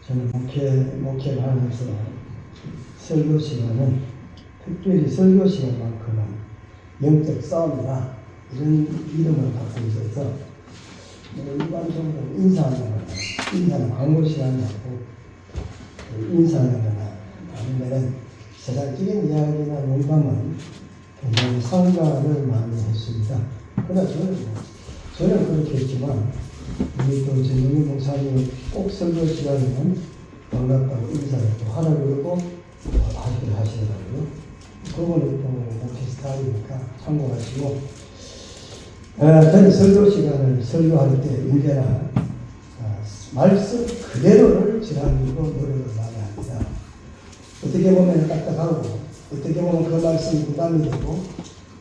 저는 목회를 하면서 설교 시간은 특별히 설교 시간만큼은 영적 싸움이다 이런 이름을 갖고 있어서 일반적으로 인사는 광고 시간이 아니고 인사하는 거나 아니면 세상적인 이야기나 농담은 굉장히 상가를 많이 했습니다. 그러나 저는 그렇게 했지만 우리 또 전용희 목사님 꼭 설교 시간에는 반갑다고 인사를 또 하라 그러고 하시긴 하시더라고요. 그거는 또 목회 스타일이니까 참고하시고 저는 설교 시간을 설교할 때 언제나 말씀 그대로를 전하려고 노력을 많이 합니다. 어떻게 보면 딱딱하고 어떻게 보면 그 말씀이 부담이 되고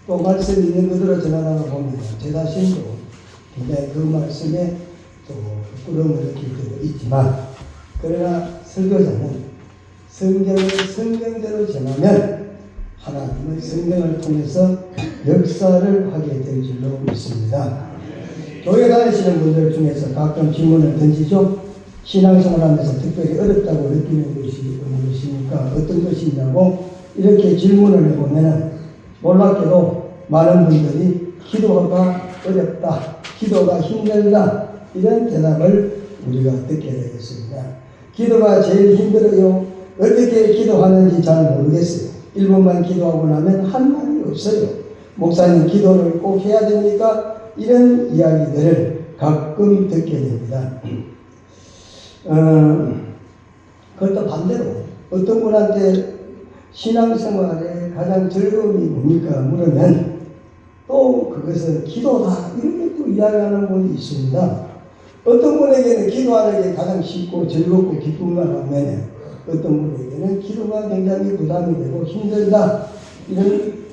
또 말씀이 있는 그대로 전하다 보면 제 자신도 굉장히 그 말씀에 또 부끄러움을 느낄 때도 있지만 그러나 설교자는 성경을 성경대로 전하면 하나님의 성경을 통해서 역사를 하게 될 줄로 믿습니다. 교회 다니시는 분들 중에서 가끔 질문을 던지죠. 신앙생활하면서 특별히 어렵다고 느끼는 것이 어느 것입니까? 어떤 것이냐고 이렇게 질문을 해보면 놀랍게도 많은 분들이 기도가 어렵다, 기도가 힘들다 이런 대답을 우리가 듣게 되겠습니다. 기도가 제일 힘들어요. 어떻게 기도하는지 잘 모르겠어요. 1분만 기도하고 나면 한 말이 없어요. 목사님 기도를 꼭 해야 됩니까? 이런 이야기들을 가끔 듣게 됩니다. 그것도 반대로 어떤 분한테 신앙생활에 가장 즐거움이 뭡니까? 물으면 또 그것은 기도다 이렇게 또 이야기하는 분이 있습니다. 어떤 분에게는 기도하는 게 가장 쉽고 즐겁고 기쁨과 반면에 어떤 분에게는 기도가 굉장히 부담이 되고 힘들다 이런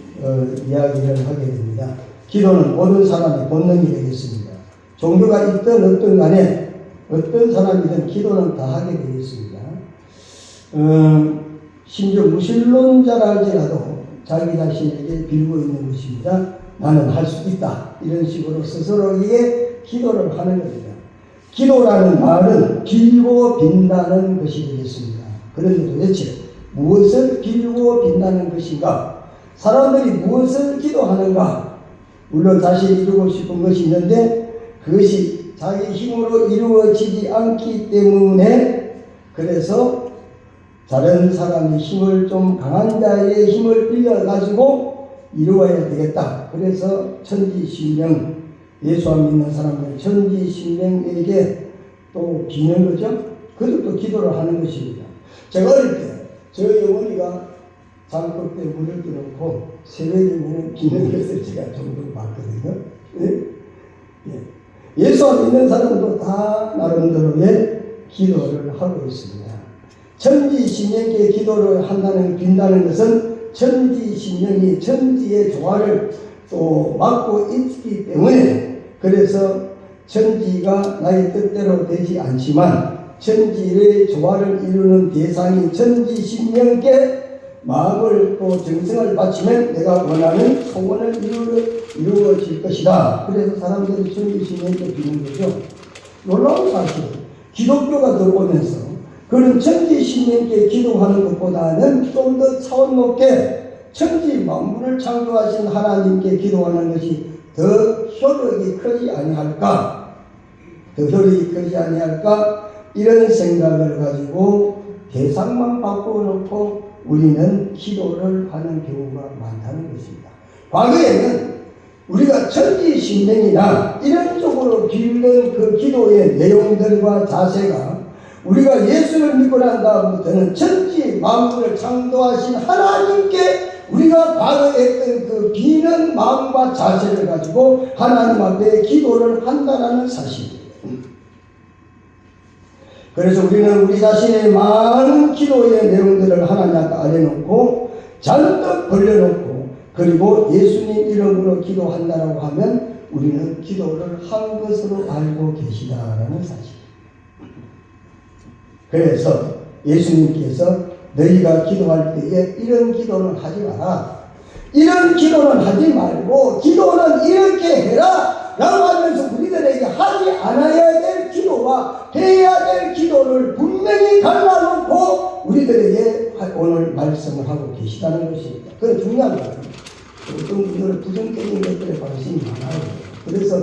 이야기를 하게 됩니다. 기도는 모든 사람의 본능이 되겠습니다. 종교가 있든 없든 간에 어떤 사람이든 기도는 다 하게 되겠습니다. 심지어 무신론자라 할지라도 자기 자신에게 빌고 있는 것입니다. 나는 할 수 있다 이런 식으로 스스로에게 기도를 하는 겁니다. 기도라는 말은 빌고 빈다는 것이 되겠습니다. 그런데 도대체 무엇을 빌고 빈다는 것인가? 사람들이 무엇을 기도하는가? 물론 자신이 이루고 싶은 것이 있는데 그것이 자기 힘으로 이루어지지 않기 때문에 그래서 다른 사람의 힘을 좀 강한 자의 힘을 빌려가지고 이루어야 되겠다. 그래서 천지신명 예수 안 믿는 사람들 천지신명에게 또 비는 거죠. 그것도 기도를 하는 것입니다. 제가 어릴 때 저희 어머니가 장독 때 물을 떠놓고 새벽에는 비는 것을 제가 종종 봤거든요. 예수 안 믿는 사람도 다 나름대로의 기도를 하고 있습니다. 천지신명께 기도를 한다는 빈다는 것은 천지신명이 천지의 조화를 또 막고 있기 때문에 그래서 천지가 나의 뜻대로 되지 않지만 천지의 조화를 이루는 대상이 천지신명께 마음을 또 정성을 바치면 내가 원하는 소원을 이루어질 것이다. 그래서 사람들이 천지신명께 비는 거죠. 놀라운 사실, 기독교가 들어오면서 그런 천지신명께 기도하는 것보다는 좀 더 차원 높게 천지 만물을 창조하신 하나님께 기도하는 것이 더 효력이 크지 아니할까? 이런 생각을 가지고 대상만 바꿔놓고 우리는 기도를 하는 경우가 많다는 것입니다. 과거에는 우리가 천지신명이나 이런 쪽으로 빌는 그 기도의 내용들과 자세가 우리가 예수를 믿고 난 다음부터는 천지 만물을 창조하신 하나님께 우리가 바라했던 그 비는 마음과 자세를 가지고 하나님 앞에 기도를 한다는 사실입니다. 그래서 우리는 우리 자신의 많은 기도의 내용들을 하나님 앞에 알려놓고 잔뜩 벌려놓고 그리고 예수님 이름으로 기도한다라고 하면 우리는 기도를 한 것으로 알고 계시다라는 사실. 그래서 예수님께서 너희가 기도할 때에 이런 기도는 하지 마라. 이런 기도는 하지 말고 기도는 이렇게 해라 라고 하면서 우리들에게 하지 않아야 될 기도와 해야 될 기도를 분명히 말씀을 하고 계시다는 것입니다. 그건 중요한 거예요. 어떤 분들은 부정적인 것들에 관심이 많아요. 그래서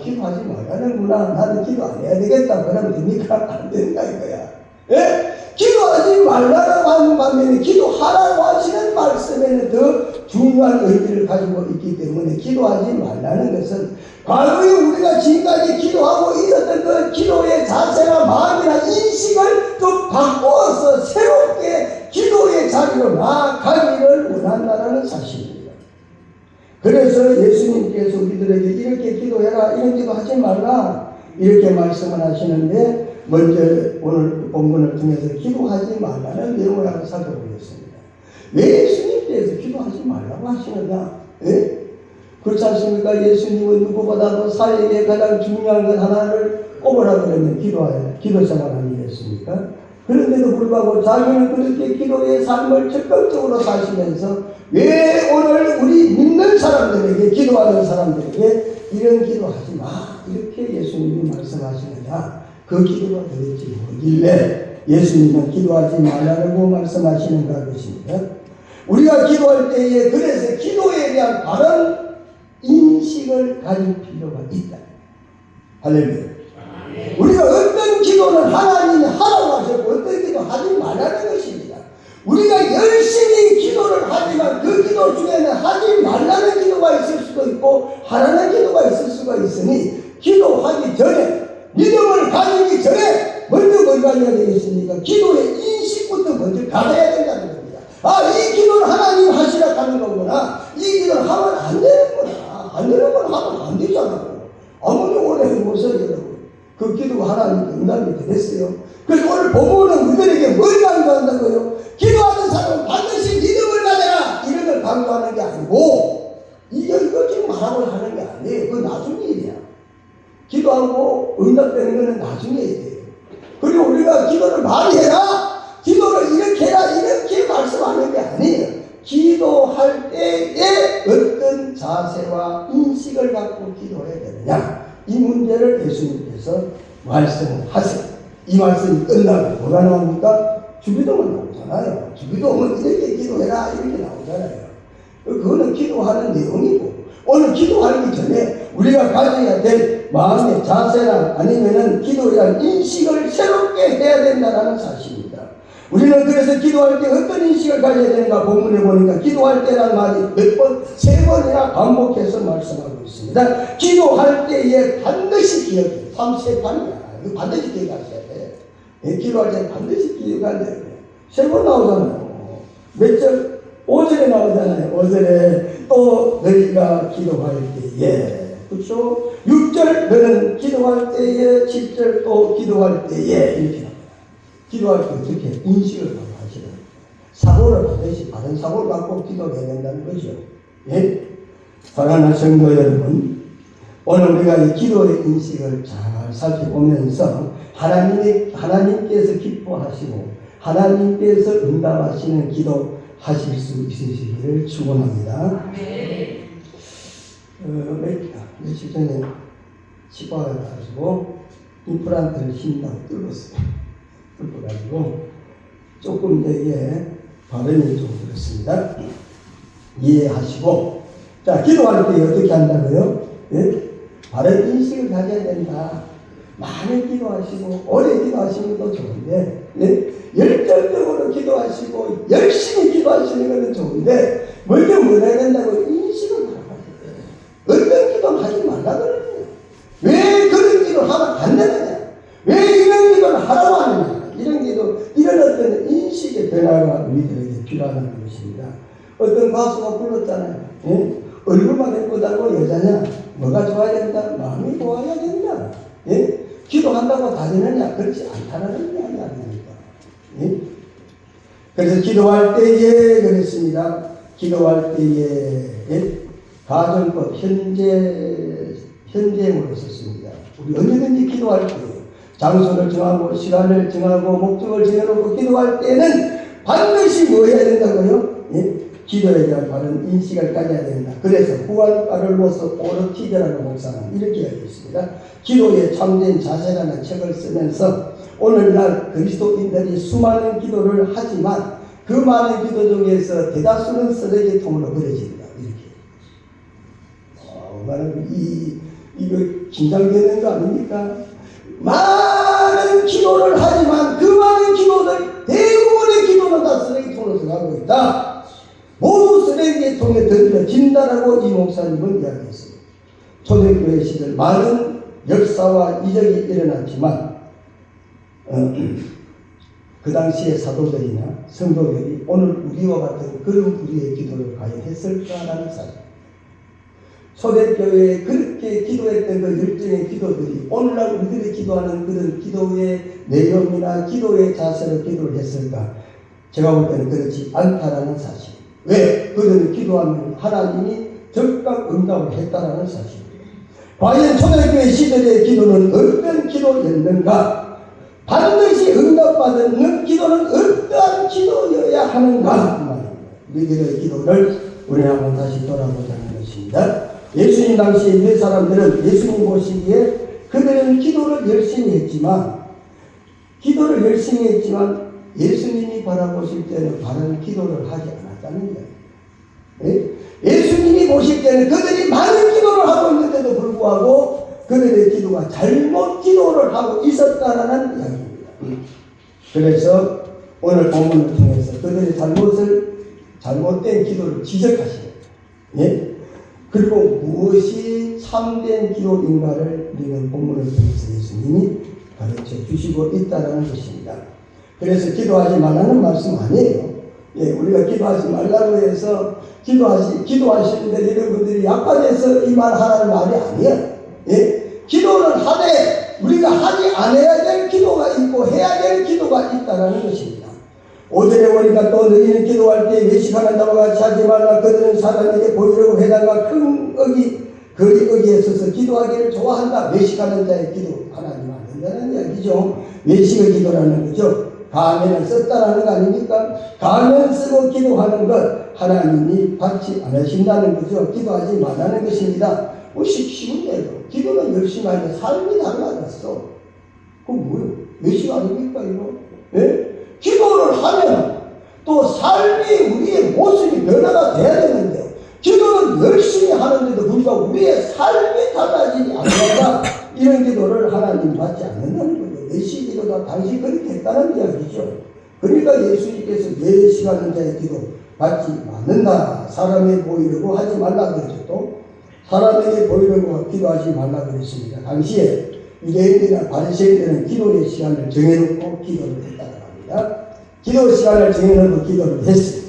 기도하지 말라는구나. 나는 기도 안 해야 되겠다. 그러면 됩니까? 안 된다 이거야. 예? 기도하지 말라고 하는 반면에 기도하라고 하시는 말씀에는 더 중요한 의미를 가지고 있기 때문에 기도하지 말라는 것은 과거에 우리가 지금까지 기도하고 있었던 그 기도의 자세나 마음이나 인식을 좀 바꾸어서 새롭게 기도의 자리로 나아가기를 원한다는 사실입니다. 그래서 예수님께서 우리들에게 이렇게 기도해라, 이런 기도 하지 말라 이렇게 말씀을 하시는데, 먼저 오늘 본문을 통해서 기도하지 말라는 내용을 한번 살펴보겠습니다. 왜 예수님께서 기도하지 말라고 하시느냐? 예? 그렇지 않습니까? 예수님은 누구보다도 사회에 가장 중요한 것 하나를 꼽으라 그러면 기도 생활 아니겠습니까? 그런데도 불구하고 자기는 그렇게 기도의 삶을 적극적으로 사시면서 왜 오늘 우리 믿는 사람들에게, 기도하는 사람들에게 이런 기도하지 마 이렇게 예수님이 말씀하시느냐? 그 기도가 도대체 뭐길래 예수님은 기도하지 말라고 말씀하시는가 하십니다. 우리가 기도할 때에 그래서 기도에 대한 바른 인식을 가질 필요가 있다. 할렐루야. 우리가 어떤 기도는 하나님이 하라고 하셨고 어떤 기도 하지 말라는 것입니다. 우리가 열심히 기도를 하지만 그 기도 중에는 하지 말라는 기도가 있을 수도 있고 하라는 기도가 있을 수가 있으니, 기도하기 전에, 믿음을 가지기 전에 먼저 뭐가 해야 되겠습니까? 기도의 인식부터 먼저 가져야 된다는 겁니다. 이 기도를 하나님 하시라 하는 거구나. 이 기도를 하면 안 되는구나. 안 되는 건 하면 안 되잖아요. 아무리 오래 해보세요, 여러분. 그 기도가 하나님께 응답이 됐어요. 그래서 오늘 본문은 우리들에게 뭘 강조한다고요? 기도하는 사람은 반드시 믿음을 가져라! 이런 걸 강조하는 게 아니고, 이거 지금 말하고 하는 게 아니에요. 그건 나중 일이야. 기도하고 응답되는 것은 나중에 돼요. 그리고 우리가 기도를 많이 해라, 기도를 이렇게 해라, 이렇게 말씀하는 게 아니에요. 기도할 때에 어떤 자세와 인식을 갖고 기도해야 되느냐, 이 문제를 예수님께서 말씀을 하세요. 이 말씀이 끝나고 뭐가 나옵니까? 주기도문 나오잖아요. 주기도문 이렇게 기도해라 이렇게 나오잖아요. 그거는 기도하는 내용이고, 오늘 기도하기 전에 우리가 가져야 될 마음의 자세나 아니면은 기도에 대한 인식을 새롭게 해야 된다는 사실입니다. 우리는 그래서 기도할 때 어떤 인식을 가져야 되는가 본문에 보니까 기도할 때라는 말이 몇 번, 3번이나 반복해서 말씀하고 있습니다. 기도할 때에 반드시 기억해. 3세판이야. 이거 반드시 기억하셔야 돼. 기도할 때 반드시 기억해야 돼. 3번 나오잖아요. 몇 절? 5절에 나오잖아요. 5절에 또 너희가 기도할 때에, 그렇죠? 6절 너는 기도할 때에, 7절 또 기도할 때에 이렇게 나옵니다. 기도할 때 어떻게 인식을 갖고 하시는 거예요. 사고를 반드시 바른 사고를 갖고 기도해야 된다는 거죠. 예? 사랑하는 성도 여러분, 오늘 우리가 이 기도의 인식을 잘 살펴보면서 하나님께서 기뻐하시고 하나님께서 응답하시는 기도 하실 수 있으시기를 축원합니다. 며칠 전에 치과에 가지고 임플란트를 신다고 뚫었어요. 뚫어가지고 조금 이게 발음이 좀 그렇습니다. 이해하시고, 자, 기도할 때 어떻게 한다고요? 예? 바른 인식을 가져야 된다. 많이 기도하시고 오래 기도하시는 것도 좋은데, 예? 열정적으로 기도하시고 열심히 기도하시는 것은 좋은데, 먼저 뭘 해야 된다고? 인식을 바라봐야 돼요. 어떤 기도는 하지 말라 그러느냐? 왜 그런 기도를 하면 안 되느냐? 왜 이런 기도를 하라고 하느냐? 이런 기도, 이런 어떤 인식의 변화가 우리들에게 필요하다는 것입니다. 어떤 가수가 불렀잖아요. 예? 얼굴만 예쁘다고 여자냐? 뭐가 좋아야 된다? 마음이 좋아야 된다. 예? 기도한다고 다 되느냐? 그렇지 않다는 이야기 아닙니까? 예? 그래서 기도할 때에 그랬습니다. 기도할 때에, 예? 가정법 현재문을 썼습니다. 우리 언제든지 기도할 때에 장소를 정하고 시간을 정하고 목적을 정해놓고 기도할 때는 반드시 뭐 해야 된다고요? 예? 기도에 대한 바른 인식을 가져야 된다. 그래서 후한가를 모서 오르티드라는 목사는 이렇게 이야기했습니다. 기도에 참된 자세라는 책을 쓰면서 오늘날 그리스도인들이 수많은 기도를 하지만 그 많은 기도 중에서 대다수는 쓰레기통으로 버려진다. 이렇게. 얼마나 이거 긴장되는 거 아닙니까? 많은 기도를 하지만 그 많은 기도들, 대부분의 기도는 다 쓰레기통으로 들어가고 있다. 모두 쓰레기통에 던져진다라고 이 목사님은 이야기했어요. 초대교회 시절 많은 역사와 이적이 일어났지만 그 당시의 사도들이나 성도들이 오늘 우리와 같은 그런 우리의 기도를 과연 했을까라는 사실. 초대교회에 그렇게 기도했던 그 열정의 기도들이 오늘날 우리들이 기도하는 그런 기도의 내용이나 기도의 자세로 기도를 했을까? 제가 볼 때는 그렇지 않다라는 사실. 왜? 그들은 기도하면 하나님이 즉각 응답을 했다라는 사실. 과연 초대교회 시대의 기도는 어떤 기도였는가? 반드시 응답받는 기도는 어떠한 기도여야 하는가? 우리들의 기도를 우리 한번 다시 돌아보자는 것입니다. 예수님 당시에 몇 사람들은 예수님 보시기에 그들은 기도를 열심히 했지만 예수님이 바라보실 때는 바른 기도를 하지 않았다는 이야기예요. 예수님이 보실 때는 그들이 많은 기도를 하고 있는데도 불구하고 그들의 기도가 잘못 기도를 하고 있었다라는 이야기입니다. 그래서 오늘 본문을 통해서 그들의 잘못된 기도를 지적하시는 거예요. 그리고 무엇이 참된 기도인가를 우리는 본문을 통해서 예수님이 가르쳐 주시고 있다는 것입니다. 그래서 기도하지 말라는 말씀 아니에요. 우리가 기도하지 말라고 해서 기도하시는데 여러분들이 약간해서 이 말 하라는 말이 아니에요. 기도는 하되 우리가 하지 않아야 될 기도가 있고 해야 될 기도가 있다는 것입니다. 5절에 보니까 또 너희는 기도할 때 외식하는 자와 같이 하지 말라. 그들은 사람에게 보이려고 해다가 큰 거리에 서서 기도하기를 좋아한다. 외식하는 자의 기도 하나님 안 된다는 이야기죠. 외식의 기도라는 거죠. 가면을 썼다라는 거 아닙니까? 가면 쓰고 기도하는 것 하나님이 받지 않으신다는 거죠. 기도하지 말라는 것입니다. 쉬운데도 기도는 열심히 하는데 삶이 달라졌어. 그건 뭐예요? 외식 아닙니까 이거? 기도를 하면 또 삶이 우리의 모습이 변화가 돼야 되는데 기도는 열심히 하는데도 불구하고 우리의 삶이 달라지지 않는다. 이런 기도를 하나님 받지 않는다는 거죠. 외식 기도가 당시 그렇게 했다는 이야기죠. 그러니까 예수님께서 외식하는 자의 기도 받지 않는다. 사람에 보이려고 하지 말라 그랬죠. 또 사람에게 보이려고 기도하지 말라 그랬습니다. 당시에 유대인들이나 바리새인들은 기도의 시간을 정해놓고 기도를 했다고 합니다. 기도 시간을 정해놓고 기도를 했어요.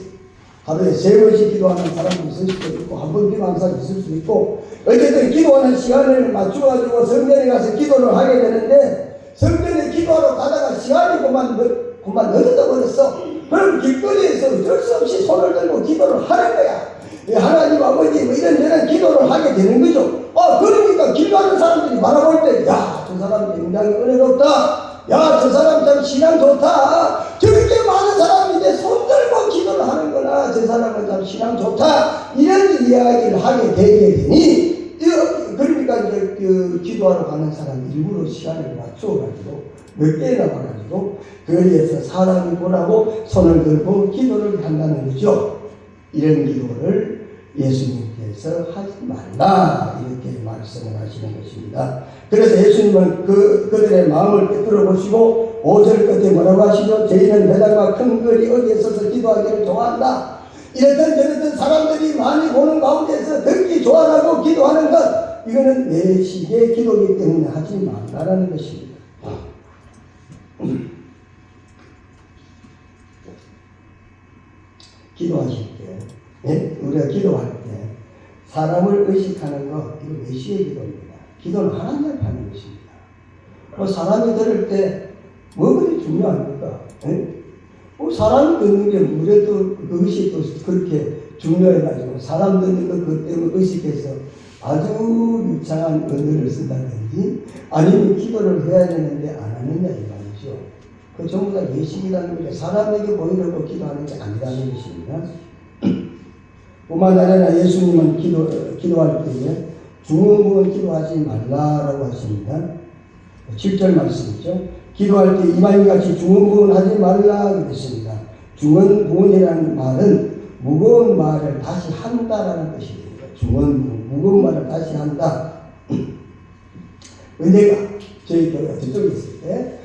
하루에 3번씩 기도하는 사람도 있을 수도 있고 한 번 기도하는 사람도 있을 수도 있고 어쨌든 기도하는 시간을 맞춰가지고 성전에 가서 기도를 하게 되는데 성전에 기도하러 가다가 시간이 그만 늦어져 버렸어. 그럼 길거리에서 어쩔 수 없이 손을 들고 기도를 하는 거야. 하나님 아버지 뭐 이런저런 기도를 하게 되는 거죠. 그러니까 길 가는 사람들이 바라볼 때 야, 저 사람 굉장히 은혜롭다. 야, 저 사람 참 신앙 좋다. 저렇게 많은 사람인데 손 들고 기도를 하는구나. 저 사람은 참 신앙 좋다. 이런 이야기를 하게 되게 되니 그러니까 이제 기도하러 가는 사람 일부러 시간을 맞춰가지고 늦게 나와가지고 거리에서 사람이 보라고 손을 들고 기도를 한다는 거죠. 이런 기도를 예수님께서 하지 말라 이렇게 말씀을 하시는 것입니다. 그래서 예수님은 그들의 마음을 꿰뚫어 보시고 5절 끝에 뭐라고 하시죠? 저희는 배당과 큰 거리 어디에 서서 기도하기를 좋아한다. 이랬던 저랬던 사람들이 많이 보는 가운데서 듣기 좋아하고 기도하는 것 이거는 외식의 기도이기 때문에 하지 말라는 것입니다. 기도하실 때 우리가 기도할 때 사람을 의식하는 것 이거 외식의 기도입니다. 기도는 하나님 앞에 하는 것입니다. 사람이 들을 때 뭐 그리 중요합니까? 사람이 듣는 게 무래도 그것이 또 그렇게 중요해가지고 사람 듣는 것 때문에 의식해서 아주 유창한 언어를 쓴다든지 아니면 기도를 해야 되는데 안 하느냐 이 말이죠. 그 전부 다 외식이라는 게 사람에게 보이려고 기도하는 게 아니라는 것입니다. 뿐만 아니라 예수님은 기도할 때에 중언부언 기도하지 말라라고 하십니다. 7절 말씀이죠. 기도할 때 이방인같이 중언부언 하지 말라 그랬습니다. 중언부언이라는 말은 무거운 말을 다시 한다라는 뜻이 됩니다. 중언부언, 무거운 말을 다시 한다. 은혜가 저희 교회가 저쪽에 있을 때,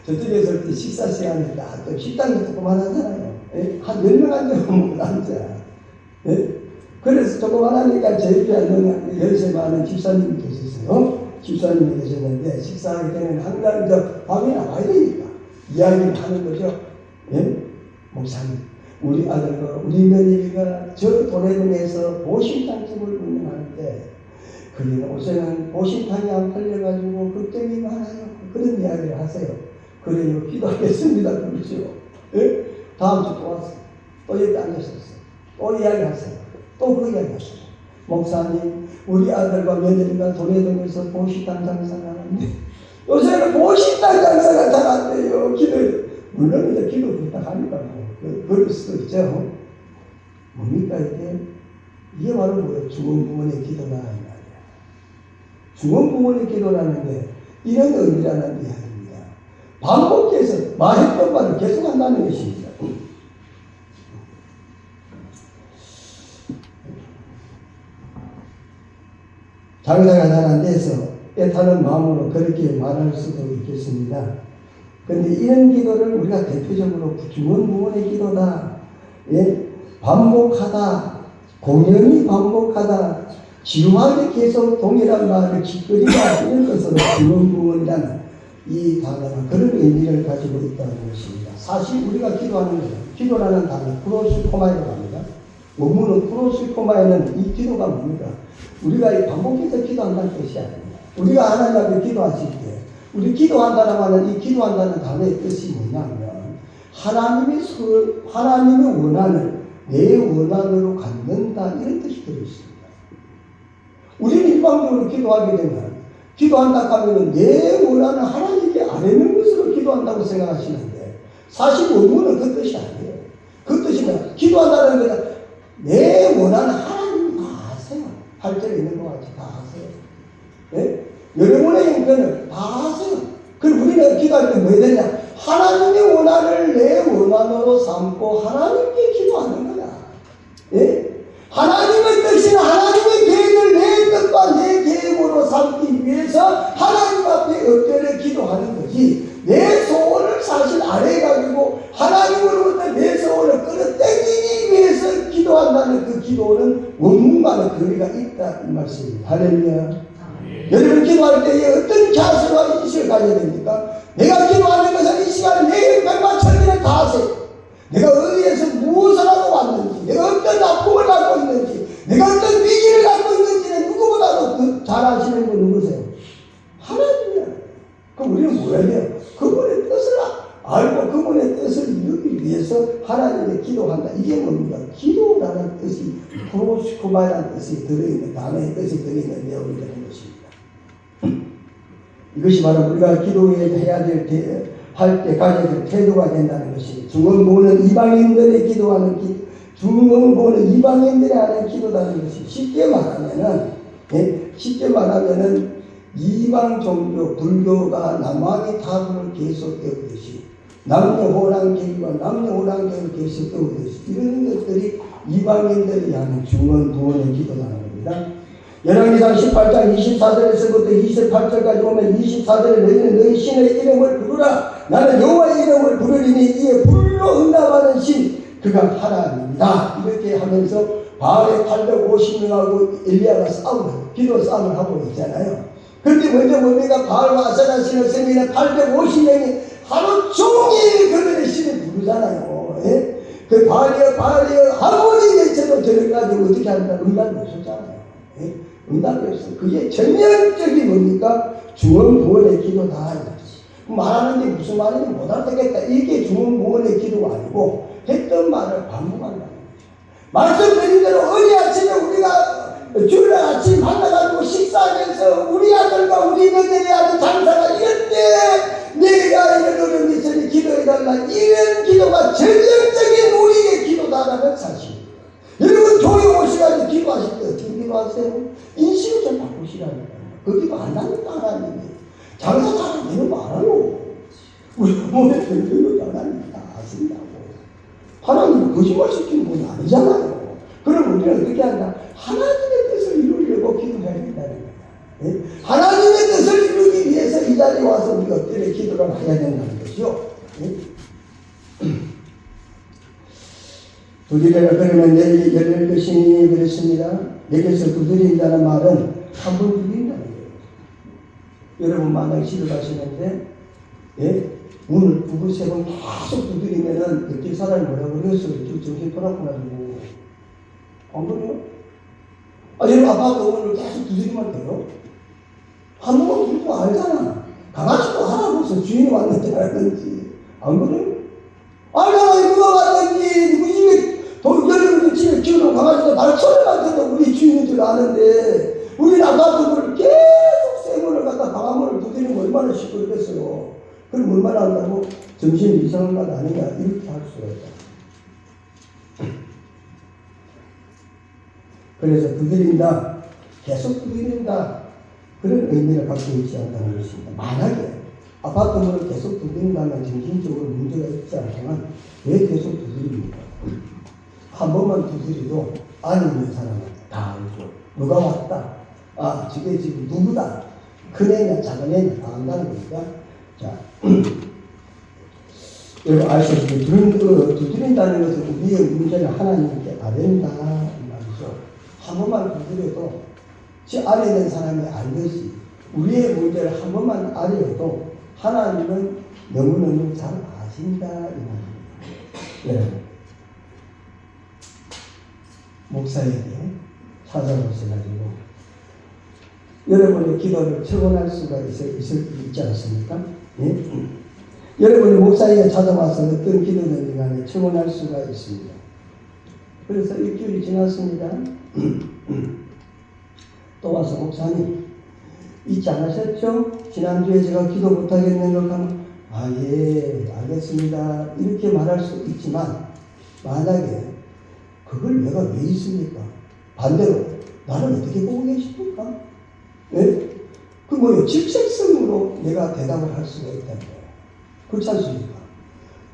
저쪽에 있을 때 식사 시간에 딱 식당이 조그만하잖아요. 한 10명 앉으면 앉아. 그래서 조그만하니까 저희 교회는 연세 많은 집사님이 계셨어요. 집사님이 계셨는데 식사하기 전에는 항상 밥이 나와야 되니까 이야기를 하는 거죠. 목사님, 우리 아들과 우리 며느리가 저 도래동에서 보신탕집을 운영하는데 그게 요새는 보신탕이 안 팔려가지고 걱정이 많아요. 그런 이야기를 하세요. 그래요, 기도하겠습니다. 그러죠. 다음 주 또 왔어요. 또 여기 앉으셨어요. 또 이야기하세요. 또 그 이야기하세요. 목사님, 우리 아들과 며느리가 도래동에서 보신탕 장사를 하는데 요새는 보신탕 장사가 잘 안 돼요. 물론 이제 기도 부탁하니까 그럴 수도 있죠. 뭡니까 이게 바로 뭐예요? 중언부언의 기도다 이 말이야. 중언부언의 기도라는 게 이런 의미라는 이야기입니다. 반복해서 말했던 말을 계속한다는 것입니다. 장사가 잘 안 돼서 애타는 마음으로 그렇게 말할 수도 있겠습니다. 그런데 이런 기도를 우리가 대표적으로 중언부언의 기도다, 반복하다, 공연히 반복하다, 지루하게 계속 동일한 말을 짓거리다 이런 것으로 중언부언이라는 이 단어가 그런 의미를 가지고 있다는 것입니다. 사실 우리가 기도하는 거예요. 기도라는 단어 프로시코마이라고 합니다. 원문은 프로시코마에는 이 기도가 뭡니까? 우리가 반복해서 기도한다는 뜻이 아닙니다. 우리가 하나님 앞에 기도하실 때 우리 기도한다라고 하는 이 기도한다는 단어의 뜻이 뭐냐면 하나님의 원한을 내 원한으로 갖는다 이런 뜻이 들어있습니다. 우리는 일반적으로 기도하게 되면 기도한다 하면 내 원한을 하나님께 아뢰는 것으로 기도한다고 생각하시는데 사실 원문은 그 뜻이 아니에요. 그 뜻이 뭐야? 기도한다는 것은 내 원한을 하나님이 다 아세요. 8절에 있는 것 같이 다 아세요. 여러분의 형편을 다 아세요. 그럼 우리는 기도할 때 뭐 해야 되냐? 하나님의 원한을 내 원한으로 삼고 하나님께 기도하는 거야. 하나님의 뜻이나 하나님의 계획을 내 뜻과 내 계획으로 삼기 위해서 하나님 앞에 엎드려 기도하는 거지. 내 소원을 사실 안 해가지고 하나님으로부터 내 소원을 끌어당기기 위해서 기도한다는 그 기도는 원문과는 거리가 있다 이 말씀입니다. 할렐루야. 여러분 기도할 때에 어떤 자세와 인식을 가져야 됩니까? 내가 기도하는 것은 이 시간에 내 형편과 천리를 다 아세요. 내가 어디에서 무엇을 하고 왔는지, 내가 어떤 아픔을 갖고 있는지, 내가 어떤 위기를 갖고 있는지는 누구보다도 잘 아시는 분 누구세요? 하나님이야. 그럼 우리는 뭐 해야 돼요? 그분의 뜻을 알고 그분의 뜻을 이루기 위해서 하나님께 기도한다. 이게 뭡니까? 기도라는 뜻이 프로시코마라는 뜻이 들어있는 단어의 뜻이 들어있는 내용이 되는 것입니다. 이것이 바로 우리가 기도해야 할 때 가져야 될 태도가 된다는 것입니다. 중언부언은 이방인들의 기도하는 중언부언은 이방인들이 하는 기도라는 것이 쉽게 말하면은 이방 종교 불교가 남왕의 타부를 계속되었듯이 남녀호랑계와 남녀호랑계를 계속되었듯이 이런 것들이 이방인들이 하는 중언부언의 기도라는 겁니다. 열왕기상 18장 24절에서부터 28절까지 보면 24절에 너희는 너희 신의 이름을 부르라. 나는 여호와의 이름을 부르리니 이에 불로 응답하는 신 그가 하나님이다. 이렇게 하면서 바알의 850명하고 엘리야가 기도 싸움을 하고 있잖아요. 그런데 먼저 뭡니까? 바알과 아세라 신을 섬기는 850명이 하루 종일 그들의 신을 부르잖아요. 그 바알이여 아무리 외쳐도 저녁까지 어떻게 한다? 응답이 없었잖아요. 응답이 없어. 그게 전형적인 뭡니까? 중언부언의 기도다. 말하는 게 무슨 말인지 못 알아듣겠다. 이게 중언부언의 기도가 아니고 했던 말을 반복한다는 거죠. 말씀드린 대로 어제 아침에 우리가 주일 아침 만나가지고 식사하면서 우리 아들과 우리 며느리하고 장사가 이런데 내가 이런 어려움이 있으니 기도해달라. 이런 기도가 전형적인 우리의 기도다라는 사실입니다. 여러분 교회 오시가지고 기도하실 때 어떻게 기도하세요? 인식을 좀 바꾸시라니까요. 그 기도 안 하니까 하나님이 장사 잘 안 되는 거 알아요. 우리 몸에 들리는 거 하나님이 다 아신다고. 거짓말 시키는 분이 아니잖아요. 그럼 우리는 어떻게 한다? 하나님의 뜻을 이루려고 기도해야 된다는 거야. 예? 하나님의 뜻을 이루기 위해서 이 자리에 와서 우리가 엎드려 기도를 해야 된다는 것이죠. 예? 두드리라 그러면 열릴 것이니 그랬습니다. 여기서 두드린다는 말은 한 번 두드린다는 거예요. 여러분 만약 집에 가시는데 예? 문을 두고 세 번 계속 두드리면은 그때 사람이 뭐라고 그랬어요? 정신 돌았구나 주고 안 그래요? 여러분 아파트 문을 계속 두드리면 돼요? 한 번만 두드리고 알잖아. 강아지도 하라고서 주인이 왔는지 알았는지 안 그래요? 알잖아. 누가 왔는지 누구 집에 여러분 집에 키우는 강아지도 말소리만 들어도 우리 주인인 줄 아는데 우리는 아파트 문을 계속 새 문을 갖다 방화문을 두드리면 얼마나 시끄럽겠어요. 그럼 얼마나 한다고 정신이 이상한 것 아니냐 이렇게 할 수가 있다. 그래서 두드린다, 계속 두드린다 그런 의미를 갖고 있지 않다는 것입니다. 만약에 아파트 문을 계속 두드린다면 정신적으로 문제가 있지 않지만 왜 계속 두드립니까? 한 번만 두드려도 안에 있는 사람은 다 알죠. 누가 왔다. 저게 지금 누구다. 큰 애냐 작은 애냐 다 안다는 거니까. 자, 여러분 아시다시피 두드린다는 것은 우리의 문제를 하나님께 아뢰는다 이 말이죠. 한 번만 두드려도 지 안에 있는 사람이 알듯이 우리의 문제를 한 번만 아뢰어도 하나님은 너무너무 잘 아신다 이 말입니다. 여러분 목사에게 찾아오셔가지고 여러분의 기도를 처분할 수가 있지 않습니까? 예? 여러분이 목사에게 찾아와서 어떤 기도든지 간에 처분할 수가 있습니다. 그래서 일주일이 지났습니다. 또 와서 목사님 잊지 않으셨죠? 지난주에 제가 기도 못하겠는 걸 하면 예 알겠습니다 이렇게 말할 수 있지만 만약에 그걸 내가 왜 있습니까? 반대로 나를 어떻게 보고 계십니까? 예? 그 뭐예요? 직책성으로 내가 대답을 할 수가 있다는 거예요. 그렇지 않습니까?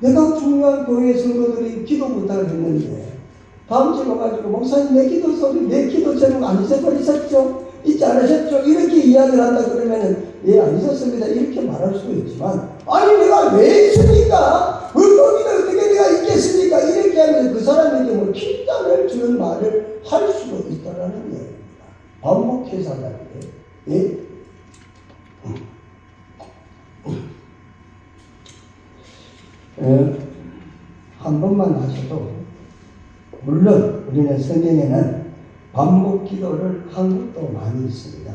내가 중요한 교회 성도들이 기도 부탁을 했는데 다음 주에 와가지고 목사님 내 기도 소리 내 기도 제목 안 잊어버리셨죠? 잊지 않으셨죠? 이렇게 이야기를 한다 그러면은 예 안 잊었습니다 이렇게 말할 수도 있지만 아니 내가 왜 있습니까? 물고기는 어떻게 내가 있겠습니까? 이렇게 하면 그 사람에게 뭐 핀잔을 주는 말을 할 수도 있다라는 얘기입니다. 반복해서 한다는 게 예? 한 번만 하셔도 물론 우리는 성경에는 반복 기도를 한 것도 많이 있습니다.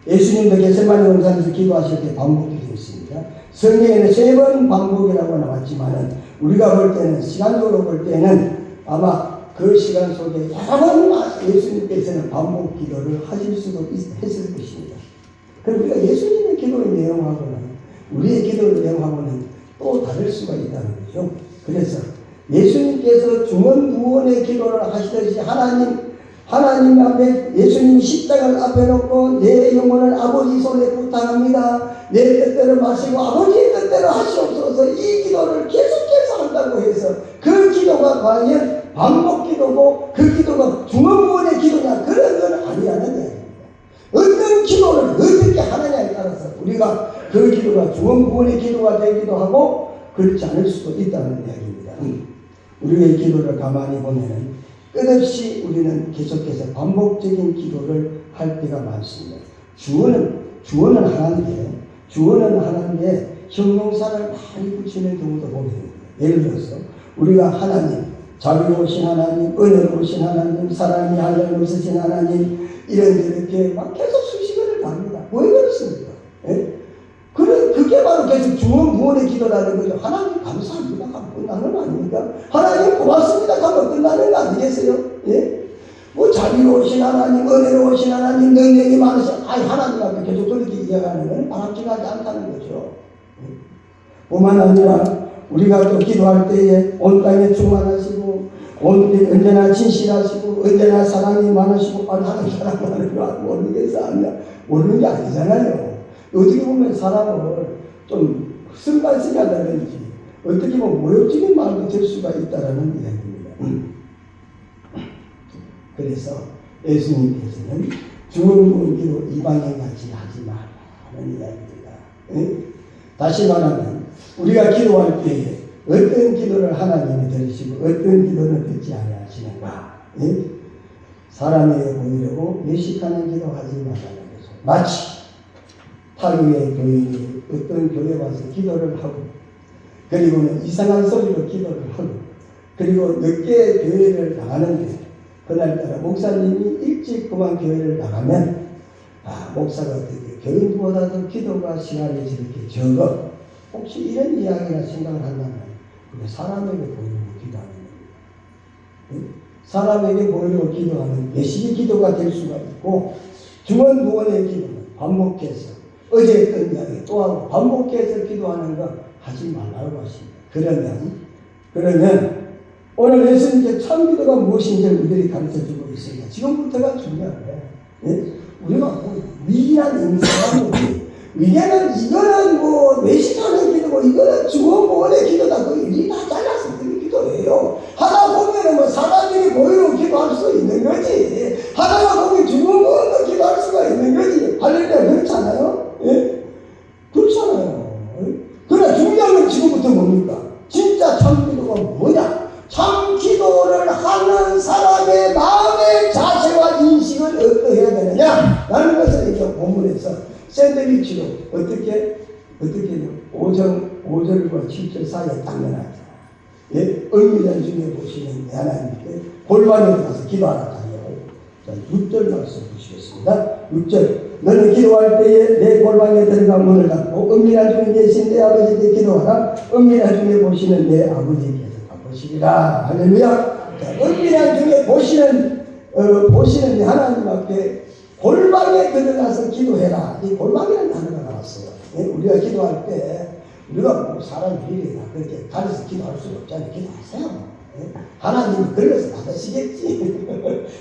예수님도 겟세마네 동산에서 기도하실 때 반복 기도 있습니다. 성경에는 3번 반복이라고 나왔지만은 우리가 볼 때는 시간적으로 볼 때는 아마 그 시간 속에 여러 번 예수님께서는 반복 기도를 하실 수도 했을 것입니다. 그럼 우리가 예수님의 기도의 내용하고는 우리의 기도의 내용하고는 또 다를 수가 있다는 거죠. 그래서 예수님께서 중언부언의 기도를 하시듯이 하나님 앞에 예수님 십자가를 앞에 놓고 내 영혼을 아버지 손에 부탁합니다. 내 뜻대로 마시고 아버지의 뜻대로 하시옵소서 이 기도를 계속해서 한다고 해서 그 기도가 과연 반복 기도고 그 기도가 중언부언의 기도냐 그런 건 아니라는 얘기입니다. 어떤 기도를 어떻게 하느냐에 따라서 우리가 그 기도가 중언부언의 기도가 되기도 하고 그렇지 않을 수도 있다는 이야기입니다. 우리의 기도를 가만히 보면 끝없이 우리는 계속해서 반복적인 기도를 할 때가 많습니다. 주어는 하나인데 형용사를 많이 붙이는 경우도 보게 됩니다. 예를 들어서 우리가 하나님, 자비로우신 하나님, 은혜로우신 하나님, 사랑이 한량없으신 하나님 이렇게 막 계속 수식어를 합니다. 왜 그렇습니까? 예? 그게 바로 계속 중언부언의 기도라는 거죠. 하나님 감사합니다 하면 끝나는 거 아닙니까? 하나님 고맙습니다 하면 끝나는 거 아니겠어요? 예? 뭐 자비로우신 하나님, 은혜로우신 하나님, 능력이 많으신 하나님 앞에 계속 그렇게 이야기하는 건 바람직하지 않다는 거죠. 예? 뿐만 아니라 우리가 또 기도할 때에 온 땅에 충만하시고 언제나 진실하시고 언제나 사랑이 많으시고 하나님 사랑하는 거 모르겠어 모르는 게 아니잖아요. 어떻게 보면 사람을 좀 승관시간다든지 어떻게 보면 모욕적인 말도 될 수가 있다라는 이야기입니다. 그래서 예수님께서는 중언부은 기도 이방인같이 하지 말라는 이야기입니다. 다시 말하면 우리가 기도할 때에 어떤 기도를 하나님이 들으시고 어떤 기도는 듣지 아니하시는가? 사람에게 보이려고 외식하는 기도 하지 말라는 거죠. 마치 타교의 교인이 어떤 교회 와서 기도를 하고 그리고는 이상한 소리로 기도를 하고 그리고 늦게 교회를 나가는데 그날따라 목사님이 일찍 그만 교회를 나가면 목사가 어떻게 교인보다도 기도가 시간이 저렇게 적어 혹시 이런 이야기나 생각을 한다면 그게 사람에게 보이려고 기도하는 겁니다. 사람에게 보이려고 기도하는 예식의 기도가 될 수가 있고 중언부언의 기도는 반복해서 어제 했던 이야기 또 하고 반복해서 기도하는 거 하지 말라고 하십니다. 그러면 오늘 예수님께 참 기도가 무엇인지 우리들이 가르쳐주고 있습니다. 지금부터가 중요한 거예요. 우리가 뭐 위기한 인생하고 위기는 이거는 뭐 외식하는 기도고 이거는 중언부언의 기도다. 그게 다 잘라서 그 기도예요. 하다 보면은 뭐 사람들이 보이는 기도할 수 있는 거지. 하다가 보면 중언부언도 기도할 수가 있는 거지. 할렐루야 그렇잖아요. 그렇잖아요. 그러나 중요한 건 지금부터 뭡니까? 진짜 참 기도가 뭐냐? 참 기도를 하는 사람의 마음의 자세와 인식을 어떠해야 되느냐? 라는 것을 이제 본문에서 샌드위치로 어떻게 5절과 7절 사이에 딱 내놨죠. 얼미전 중에 보시는 하나님께 골방에 들어가서 기도하라. 자, 6절 말씀 보시겠습니다. 6절 너는 기도할 때에 내 골방에 들어가 문을 닫고 은밀한 중에 계신 내 아버지께 기도하라. 은밀한 중에 보시는 내 아버지께서 보시리라. 할렐루야. 자, 은밀한 중에 보시는 하나님 앞에 골방에 들어가서 기도해라. 이 골방이라는 단어가 나왔어요. 우리가 기도할 때 우리가 뭐 사람 일이나 그렇게 가려서 기도할 수가 없잖아요. 기도하세요. 하나님이 걸려서 받으시겠지.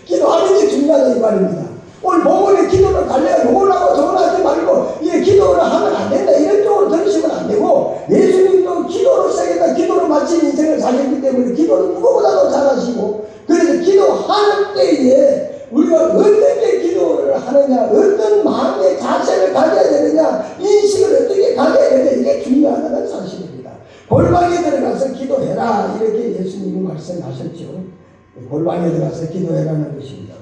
기도하는 게 중요하다 이 말입니다. 오늘 본문에 기도를 갈래야 요걸 하고 저걸 하지 말고 이게 기도를 하면 안 된다 이런 쪽으로 들으시면 안 되고 예수님도 기도로 시작했다. 기도로 마친 인생을 사셨기 때문에 기도는 누구보다도 잘하시고 그래서 기도하는 때에 우리가 어떻게 기도를 하느냐 어떤 마음의 자세를 가져야 되느냐 인식을 어떻게 가져야 되느냐 이게 중요하다는 사실입니다. 골방에 들어가서 기도해라 이렇게 예수님이 말씀하셨죠. 골방에 들어가서 기도해라는 것입니다.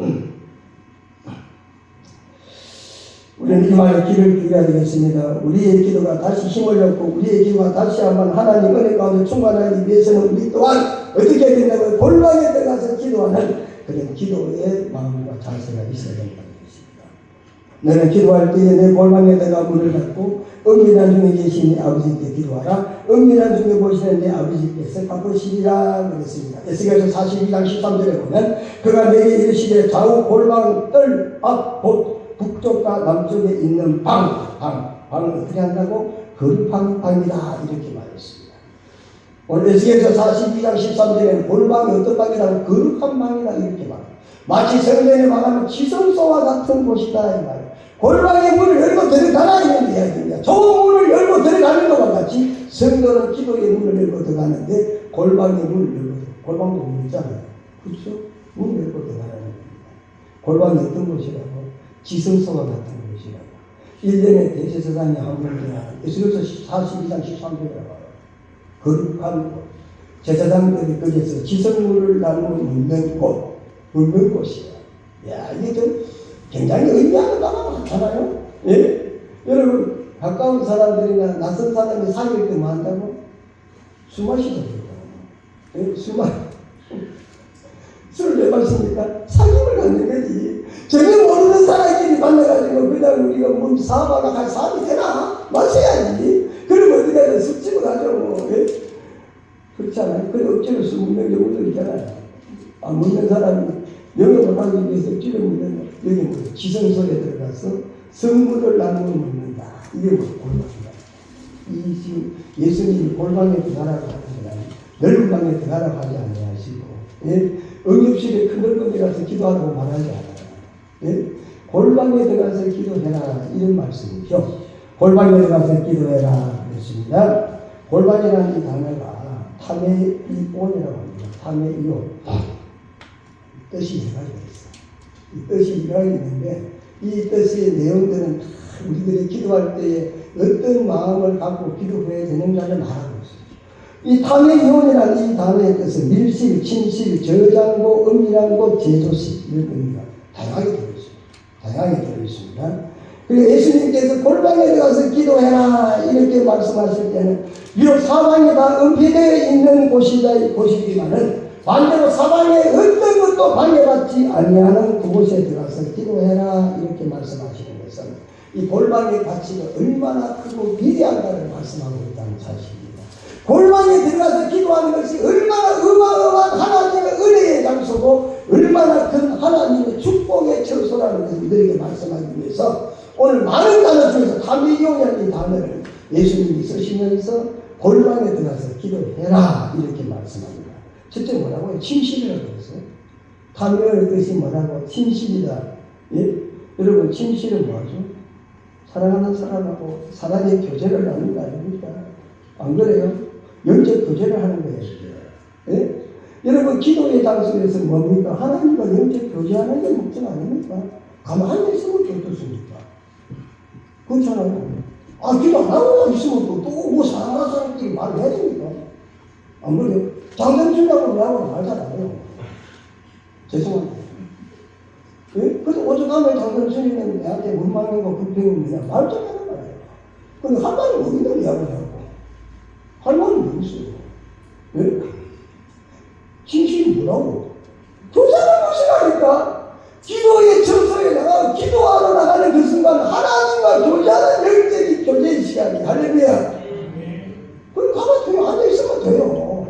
우리는 이 말에 귀를 기울여야 되겠습니다. 우리의 기도가 다시 힘을 얻고 우리의 기도가 다시 한번 하나님 은혜 가운데 충만하기 위해서는 우리 또한 어떻게 해야 된다고요? 골방에 들어가서 기도하는 그런 기도의 마음과 자세가 있어야 된다는 것입니다. 너는 기도할 때에 내 골방에 들어가 문을 닫고 은밀한 중에 계신 내 아버지께 기도하라. 은밀한 중에 보시는 내 아버지께서 갚으시리라 그랬습니다. 에스겔서 42장 13절에 보면 그가 내게 이르시되 좌우 골방 뜰 앞 북쪽과 남쪽에 있는 방은 어떻게 한다고? 거룩한 방이다 이렇게 말했습니다. 오늘 에스겔서 42장 13절에는 골방이 어떤 방이라고? 거룩한 방이다 이렇게 말합니다. 마치 성전에 말하면 지성소와 같은 곳이다 이 말이에요. 골방의 문을 열고 들어가라 이런 이야기입니다. 좋은 문을 열고 들어가는 것과 같이 성도는 기도의 문을 열고 들어가는데 골방의 문을 열고 골방도 문 있잖아요. 그렇죠? 문을 열고 들어가라는 겁니다. 골방이 어떤 곳이라고? 지성소와 같은 곳이라고. 1년에 대제사장이 한 번이나 에스겔서 42장 13절이라고 봐요. 거룩한 곳. 제사장들이 거기에서 지성물을 묻는 곳이야. 야, 이게 좀 굉장히 의미하는 단어가 많잖아요. 예? 여러분, 가까운 사람들이나 낯선 사람이 사귈 때 뭐 한다고? 술 마시다고. 예? 술을 왜 마십니까? 사귐을 갖는 거지. 전혀 모르는 사람끼리 만나가지고 그냥 우리가 뭐 사업하다 갈 사업이 되나? 마셔야지. 그러면 어떻게 하든 술집을 하죠. 뭐. 예? 그렇지 않아요? 그래 억지로 술 먹는 경우도 있잖아요. 안 먹는 사람이 영업을 하기 위해서 억지로 먹는 여기 뭐 지성소에 들어가서 성물을 나누어 먹는다. 이게 뭐 골방이다. 이 지금 예수님이 골방에 들어가라고 하는 건 넓은 방에 들어가라고 하지 아니하시고 예? 응급실에 큰 넓은 데 가서 기도하라고 말하지 않아요. 예? 골방에 들어가서 기도해라 이런 말씀이죠. 골방에 들어가서 기도해라 그랬습니다. 골방이라는 이 단어가 타메이온이라고 합니다. 타메이온. 뜻이 세 가지가 있어요. 이 뜻이 여러 가지 있는데 이 뜻의 내용들은 다 우리들이 기도할 때에 어떤 마음을 갖고 기도해야 되는가를 말하고 있어요. 이 타메이온이라는 이 단어의 뜻은 밀실, 침실, 저장고, 은밀한고, 제조실 이런 의미가 다양하게 들어있습니다. 다양하게 들어있습니다. 그리고 예수님께서 골방에 들어가서 기도해라 이렇게 말씀하실 때는 비록 사방이 다 은폐되어 있는 곳이지만은 반대로 사방에 어떤 것도 방해받지 아니하는 그곳에 들어가서 기도해라 이렇게 말씀하시는 것은 이 골방의 가치가 얼마나 크고 위대한가를 말씀하고 있다는 사실입니다. 골방에 들어가서 기도하는 것이 얼마나 어마어마한 하나님의 은혜의 장소고 얼마나 큰 하나님의 축복의 처소라는 것을 우리에게 말씀하기 위해서 오늘 많은 단어 중에서 타메이온이라는 이 단어를 예수님이 쓰시면서 골방에 들어가서 기도해라 이렇게 말씀합니다. 첫째 뭐라고요? 침실이라고 했어요. 타메이온의 뜻이 뭐라고? 침실이다. 예? 여러분 침실은 뭐죠? 사랑하는 사람하고 사랑의 교제를 나누는 거 아닙니까? 안 그래요? 영적 교제를 하는 거예요. 예? 여러분 기도의 장소에서 뭡니까? 하나님과 영적 교제하는 게 목적 아닙니까? 가만히 있으면 어떻습니까? 그렇잖아요. 기도 안 하고 있으면 또 사랑하는 사람끼리 말을 해야 됩니까? 안 그래요? 장전준다고 나하고 말 잘 안 해요. 죄송합니다. 예? 그래서 오죽하면 장전준이면 내한테 원망이고 불평이면 말 좀 하는 거예요. 근데 한 말이 어디다 이야기하고 할 말이 뭐 있어요? 예? 진실이 뭐라고? 교제하는 것이라니까. 기도의 처소에다가 기도하러 나가는 그 순간 하나님과 교제하는 영적인 교제의 시간이 할렐루야. 그럼 가만히 앉아있으면 돼요.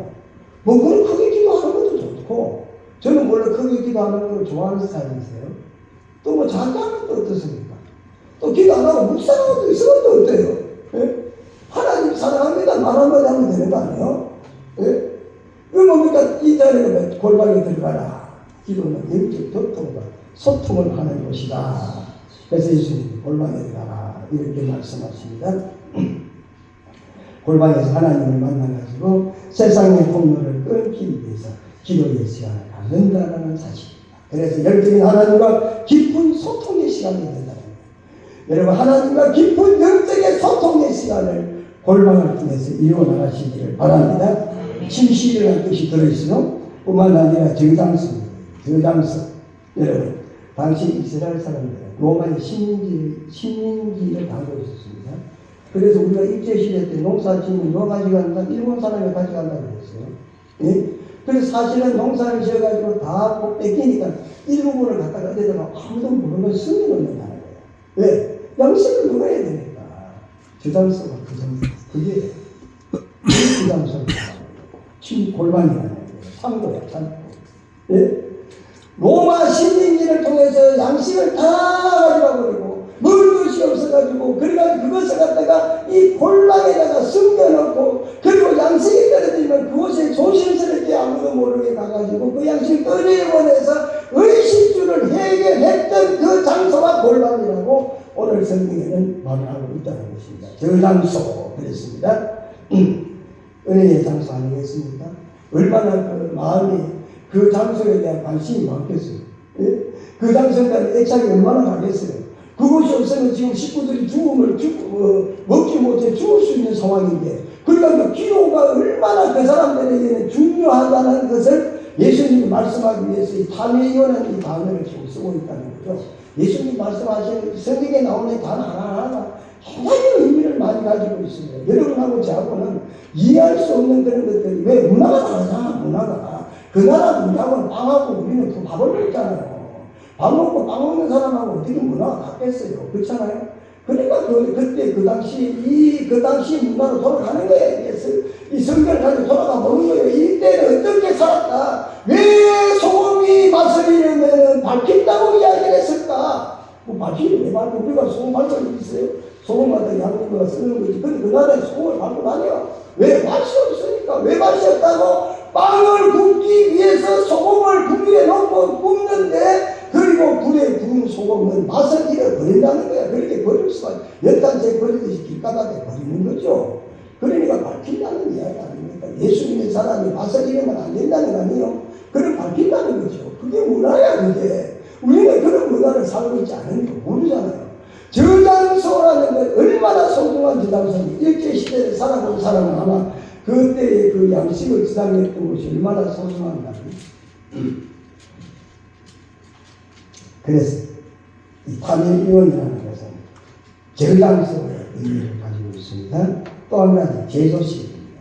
뭐 그걸 크게 기도하는 것도 좋고 저는 원래 크게 기도하는 걸 좋아하는 스타일이세요. 또 뭐 작게 하는 것도 어떻습니까? 또 기도 안 하고 묵상하고 있으면 또 어때요? 예? 하나님 사랑합니다 말한마디 하면 되는 거 아니에요? 예? 그 뭡니까? 이 자리에 골방에 들어가라. 기도는 영적 교통과 소통을 하는 곳이다. 그래서 예수님이 골방에 들어가라 이렇게 말씀하십니다. 골방에서 하나님을 만나가지고 세상의 폭로를 끊기 위해서 기도의 시간을 갖는다는 사실입니다. 그래서 영적인 하나님과 깊은 소통의 시간이 된다는 거예요. 여러분 하나님과 깊은 영적인 소통의 시간을 골방을 통해서 이루어나가시기를 바랍니다. 침실이라는 뜻이 들어있어요. 뿐만 아니라 저장소입니다. 저장소. 여러분 당시 이스라엘 사람들은 로마의 식민지를 당하고 있었습니다. 그래서 우리가 일제시대 때 농사 짓는 거 가져간다, 일본 사람이 가져간다고 그랬어요. 예? 그래서 사실은 농사를 지어가지고 다 뺏기니까 일부분을 갖다가 어디다가 아무도 모르는 걸 숨겨놓는다는 거예요. 왜? 양식을 누려야 되니까. 저장소가 그 장소. 그게 그 장소입니다. 골방이라는 거예요. 창고야, 창고. 예? 로마 식민지를 통해서 양식을 다 가져가버리고 먹을 것이 없어가지고 그래가지고 그것을 갖다가 이 골방에다가 숨겨놓고 그리고 양식이 떨어지면 그곳에 조심스럽게 아무도 모르게 가가지고 그 양식을 꺼내보내서 의식주를 해결했던 그 장소가 골방이라고 오늘 성경에는 말을 하고 있다는 것입니다. 저 장소 그랬습니다. 은혜의 장소 아니겠습니까? 얼마나 그 마음이 그 장소에 대한 관심이 많겠어요. 예? 그 장소에 대한 애착이 얼마나 가겠어요. 그것이 없으면 지금 식구들이 먹지 못해 죽을 수 있는 상황인데, 그러니까 그 기도가 얼마나 그 사람들에게는 중요하다는 것을 예수님이 말씀하기 위해서 이 타메이온이라는 이 단어를 지금 쓰고 있다는 거죠. 예수님이 말씀하시는 성경에 나오는 단어 하나하나가 굉장히 의미를 많이 가지고 있습니다. 여러분하고 저하고는 이해할 수 없는 그런 것들이 왜 문화가 다르잖아. 문화가 그 나라 문화하고는 빵하고 우리는 또 밥을 먹잖아요. 밥 먹고 빵 먹는 사람하고 어떻게 문화가 같겠어요. 그렇잖아요. 그러니까 그때 그 당시 문화로 돌아가는 거예요. 이 성경을 가지고 돌아가 보는 거예요. 이때는 어떻게 살았다. 왜 소금이 맛을 잃으면 밝힌다고 이야기를 했을까? 뭐 밝히는 왜 밝혀? 우리가 소금 밝힐 일 있어요? 소금마다 양념을 쓰는 거지. 근데 그 나라에 소금을 밝고 다녀. 왜? 맛이 없으니까. 왜 맛이 없다고? 빵을 굽기 위해서 소금을 불에 넣고 굽는데 그리고 불에 구운 소금은 맛을 잃어버린다는 거야. 그렇게 버릴 수가 연탄재 버리듯이 길가닥에 버리는 거죠. 그러니까 밟힌다는 이야기 아닙니까? 예수 믿는 사람이 봐서 이러면 안 된다는 거 아니에요? 그걸 밟힌다는 거죠. 그게 문화야, 그게. 우리는 그런 문화를 살고 있지 않으니까 모르잖아요. 저장소라는 건 얼마나 소중한 저장소입니까? 일제시대에 살아본 사람은 아마 그때의 그 양식을 저장했던 것이 얼마나 소중한가. 그래서 이 파멸위원이라는 것은 저장소의 의미를 가지고 있습니다. 또 한 가지 제조식입니다.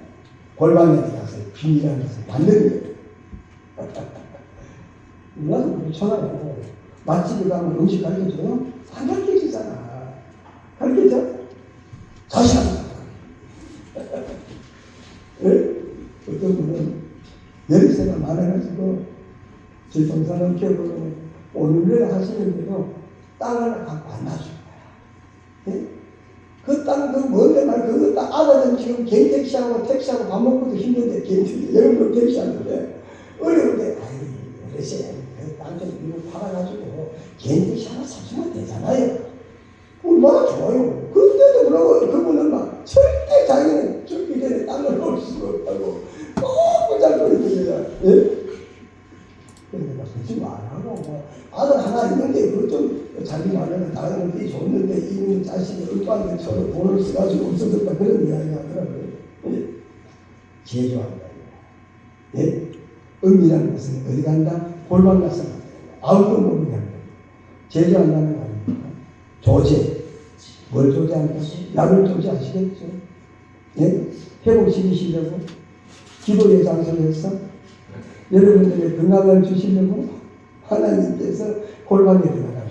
골방에 들어가서 비밀한 것을 만드는 거예요. 우리가 그렇잖아요. 맛집에 가면 음식 가르쳐줘요? 안 가르쳐주잖아. 가르쳐줘? 다시 한번. 어떤 분은 열쇠가 많아가지고 제 동산을 키워보면 오늘을 하시는데도 땅을 갖고 안 놔줄 거야. 예? 그 땅, 그 먼데 말, 그거 딱 아들은 지금 개인 택시하고 택시하고 밥 먹고도 힘든데, 개인 택시, 여러분도 택시하는데, 어려운데, 아이, 어르신, 그 땅 좀 이거 팔아가지고 개인 택시 하나 사주면 되잖아요. 얼마나 좋아요. 그때도 그러고, 그분은 막, 절대 자기는 죽기 전에 땅을 놓을 수가 없다고, 꼭 부장거리입니다. 예? 그러니까 그러지 말라고. 뭐, 아들 하나 있는데, 그것 좀, 자기 말에는 다른 게 좋는데, 이 자식이 얼마나 처럼 돈을 써가지고 없어졌다. 그런 이야기 하더라고요. 예? 제조한다. 예? 음이라는 것은 어디 간다? 골방 가서 간다. 아무것도 모르게 한다. 제조한다는 거 아닙니까? 조제. 뭘 조제한다고? 약을 조제하시겠죠? 예? 회복시키시려고? 기도의 장소에서 여러분들의 건강을 주시려고 하나님께서 골방에 들어가는 거예요.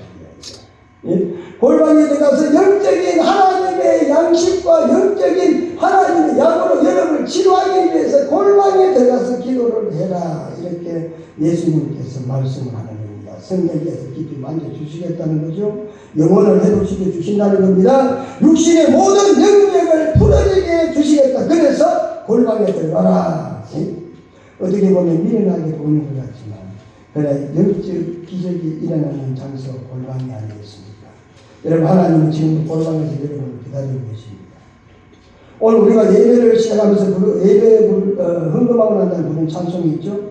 예? 골방에 들어가서 영적인 하나님의 양식과 영적인 하나님의 약으로 여러분을 치료하기 위해서 골방에 들어가서 기도를 해라. 이렇게 예수님께서 말씀을 하는 겁니다. 성령께서 깊이 만져주시겠다는 거죠. 영혼을 회복시켜 주신다는 겁니다. 육신의 모든 영역을 풀어지게 주시겠다. 그래서 골방에 들어가라. 예? 어떻게 보면 미련하게 보이는 것 같지만 그래 영적 기적이 일어나는 장소 골방이 아니겠습니까? 여러분 하나님은 지금 골방에서 여러분을 기다리고 계십니다. 오늘 우리가 예배를 시작하면서 예배 헌금하고 난 다음에 부른 찬송이 있죠?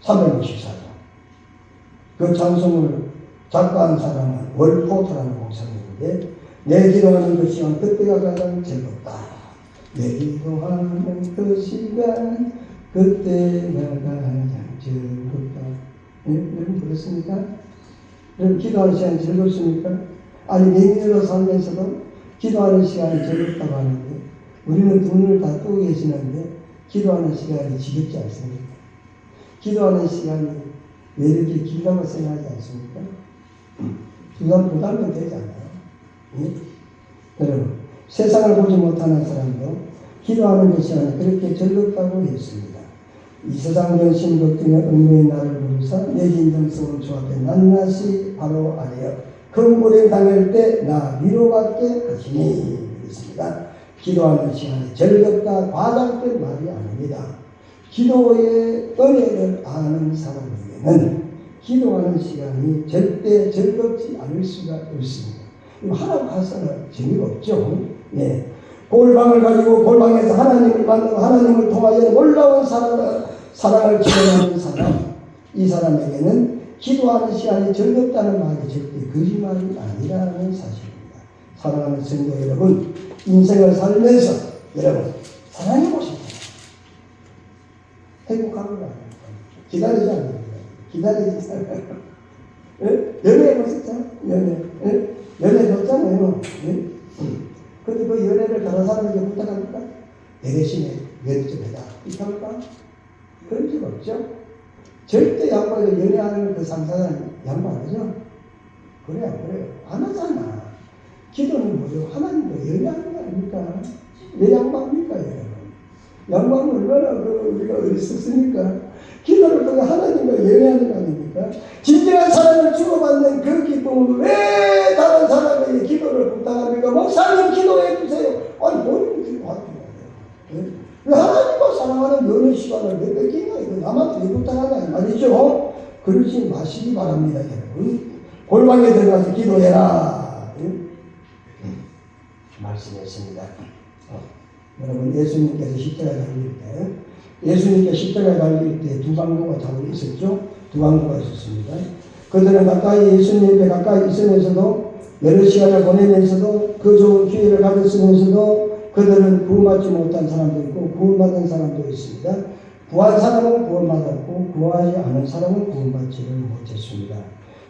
364장. 그 찬송을 작곡한 사람은 월포트라는 목사님인데 내 기도하는 그 시간 그때가 가장 즐겁다. 내 기도하는 그 시간 그때가 가장 즐겁다. 예? 여러분 그렇습니까? 여러분 기도하는 시간이 즐겁습니까? 아니 맹인으로 살면서도 기도하는 시간이 즐겁다고 하는데 우리는 눈을 다 뜨고 계시는데 기도하는 시간이 지겹지 않습니까? 기도하는 시간이 왜 이렇게 길다고 생각하지 않습니까? 그건 부담이 되지 않아요. 예? 여러분 세상을 보지 못하는 사람도 기도하는 그 시간이 그렇게 즐겁다고 했습니다. 이 세상 전신 걱정의 은혜의 나를 부르사 내 인정성을 주앞에 낱낱이 바로 아래여 큰 불에 당할 때 나 위로받게 하시니 그랬습니다. 기도하는 시간이 즐겁다 과장된 말이 아닙니다. 기도의 은혜를 아는 사람에게는 기도하는 시간이 절대 즐겁지 않을 수가 없습니다. 하나님 가서는 재미가 없죠. 예. 골방을 가지고 골방에서 하나님을 만나고 하나님을 통하여 놀라운 사랑을 지원하는 사람, 이 사람에게는 기도하는 시간이 즐겁다는 말이 절대 거짓말이 아니라는 사실입니다. 사랑하는 성도 여러분, 인생을 살면서 여러분 사랑해 보십시오. 행복합니다. 기다리지 않습니다. 기다리지 않아요. 연애해 보셨죠? 연애 좋잖아요. 근데 그 연애를 다른 사람에게 부탁합니까? 내 대신에 연애 좀 해라. 이렇게 합니까? 그런 적 없죠? 절대 양반이 연애하는 그 상사는 양반이죠? 그래, 안 그래요? 안 하잖아. 기도는 뭐죠? 하나님과 연애하는 거 아닙니까? 왜 양반입니까, 여러분? 양반은 얼마나 우리가 어리석습니까? 기도를 통해 하나님과 연애하는 거 아닙니까? 진정한 사랑을 주고받는 그 기쁨을 왜 다른 사람에게 기도를 부탁합니까? 목사님 기도해 주세요. 아니, 본인이 기도하는 거예요. 왜 하나님과 사랑하는 연애 시간을 왜 뺏기냐? 이거 남한테 왜 부탁하냐? 말이죠. 그러지 마시기 바랍니다, 여러분. 골방에 들어가서 기도해라. 말씀했습니다. 여러분, 예수님께서 십자가에 달릴 때, 예수님께서 십자가에 달릴 때 두 강도가 자고 있었죠? 두 강도가 있었습니다. 그들은 가까이 예수님 옆에 가까이 있으면서도 여러 시간을 보내면서도 그 좋은 기회를 가졌으면서도 그들은 구원받지 못한 사람도 있고 구원받은 사람도 있습니다. 구한 사람은 구원받았고 구하지 않은 사람은 구원받지를 못했습니다.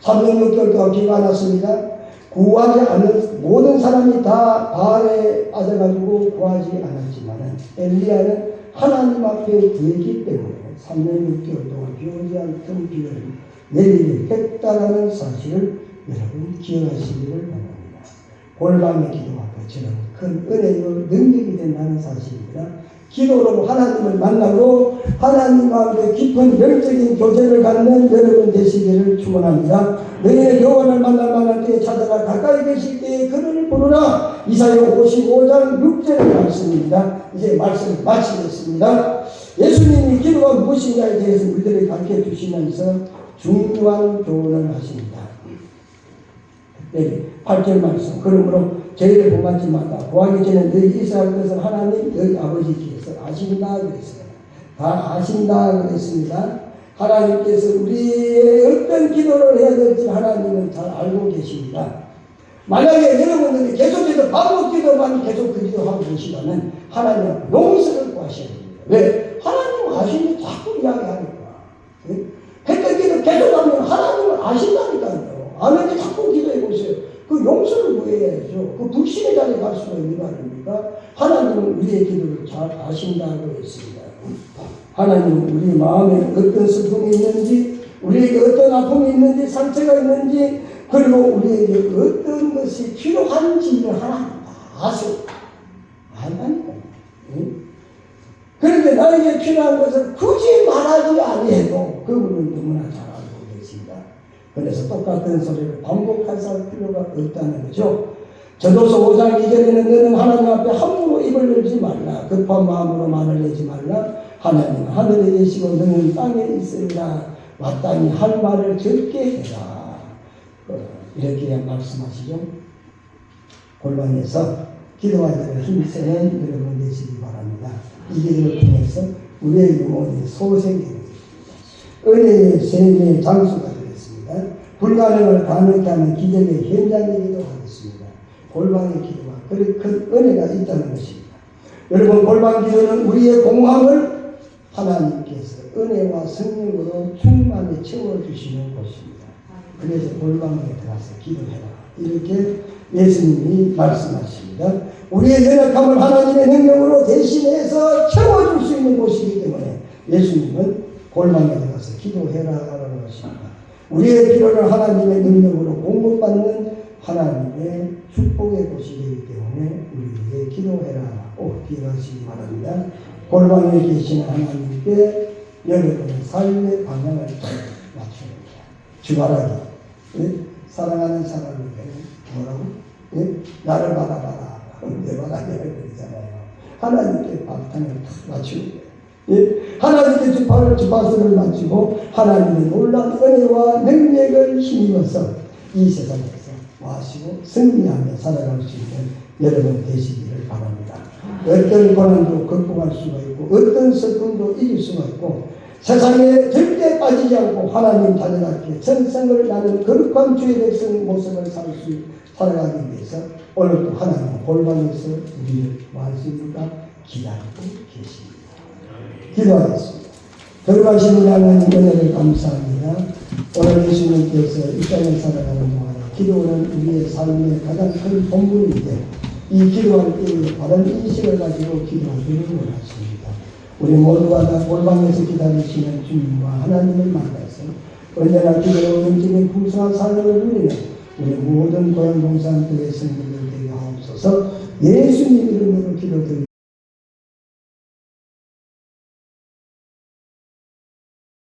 366개월 동안 비가 왔습니다. 구하지 않은 모든 사람이 다 바알에 빠져가지고 구하지 않았지만 엘리야는 하나님 앞에 구했기 때문에 366개월 동안 비 오지 않던 비를 내리게 했다라는 사실을 여러분 기억하시기를 바랍니다. 골방의 기도가 그처럼 큰 은혜요 능력이 된다는 사실입니다. 기도로 하나님을 만나고 하나님과 깊은 영적인 교제를 갖는 여러분 되시기를 축원합니다. 너희의 여호와를 만날 때에 찾아가 가까이 계실 때에 그를 부르라. 이사야 55장 6절의 말씀입니다. 이제 말씀을 마치겠습니다. 예수님이 기도가 무엇인가에 대해서 우리들에게 가르쳐 주시면서 중요한 교훈을 하십니다. 특별히 8절 말씀. 그러므로 저희를 본받지 말라. 구하기 전에 너희 있어야 할 것을 하나님 너희 아버지께서 아신다 그랬습니다. 다 아신다 그랬습니다. 하나님께서 우리의 어떤 기도를 해야 될지 하나님은 잘 알고 계십니다. 만약에 여러분들이 계속해서 반복 기도만 계속 그 기도하고 계시다면 하나님은 용서를 구하셔야 됩니다. 왜? 하나님은 아시는데 자꾸 이야기하니까. 했던 기도 계속하면 하나님은 아신다니까요. 아는데 자꾸 기도해 보세요. 그 용서를 구해야죠. 그 불신의 자리에 갈 수가 있는 거 아닙니까? 하나님은 우리의 기도를 잘 아신다고 했습니다. 하나님은 우리 마음에 어떤 슬픔이 있는지, 우리에게 어떤 아픔이 있는지, 상처가 있는지, 그리고 우리에게 어떤 것이 필요한지를 하나님 다 아세요. 안다니까요. 그런데 나에게 필요한 것을 굳이 말하지 아니해도 그분은 너무나 잘 알고 계십니다. 그래서 똑같은 소리를 반복할 필요가 없다는 거죠. 전도서 5장 2절에는 너는 하나님 앞에 함부로 입을 열지 말라. 급한 마음으로 말을 내지 말라. 하나님은 하늘에 계시고 너는 땅에 있으리라. 마땅히 할 말을 적게 해라. 이렇게 말씀하시죠. 골방에서 기도하기를 힘쓰는 여러분 되시기 바랍니다. 이 기도를 통해서 우리의 영혼이 소생되는 은혜의 세계의 장수가 되겠습니다. 불가능을 가능케 하는 기적의 현장이기도 하겠습니다. 골방의 기도가 그리 큰 은혜가 있다는 것입니다. 여러분, 골방 기도는 우리의 공허함을 하나님께서 은혜와 성령으로 충만히 채워주시는 것입니다. 그래서 골방에 들어가서 기도해라. 이렇게 예수님이 말씀하십니다. 우리의 연약함을 하나님의 능력으로 대신해서 채워줄 수 있는 곳이기 때문에 예수님은 골방에 들어가서 기도해라라는 것입니다. 우리의 필요를 하나님의 능력으로 공급받는 하나님의 축복의 곳이 되기 때문에 우리에게 기도해라. 꼭 기도하시기 바랍니다. 골방에 계시는 하나님께 여러분의 삶의 방향을 맞춥니다. 주말하기. 예? 사랑하는 사람에게 뭐라고? 예? 나를 받아봐라. 내 받아야 되잖아요. 하나님께 바탕을 맞추는 거예요. 예? 하나님께 주파수를 맞추고 하나님의 놀라운 은혜와 능력을 힘입어서 이 세상에서 와시고 승리하며 살아갈 수 있는 여러분 되시기를 바랍니다. 어떤 고난도 극복할 수가 있고 어떤 슬픔도 이길 수가 있고 세상에 절대 빠지지 않고 하나님 자녀답게 정성을 나는 거룩한 주의 백성 모습을 살아가기 위해서 오늘도 하나님 골방에서 우리를 말씀과 기다리고 계십니다. 기도하겠습니다. 거룩하신 우리 하나님 은혜를 감사합니다. 오늘 예수님께서 이 땅에 살아가는 동안에 기도는 우리의 삶의 가장 큰 본분인데 이 기도할 때에 바른 인식을 가지고 기도하기를 원하십니다. 우리 모두가 다 골방에서 기다리시는 주님과 하나님을 만나서 언제나 기도로 넘치는 풍성한 삶을 누리는 우리 모든 고향 동산교회 성도들 되게 하옵소서. 예수님 이름으로 기도드립니다.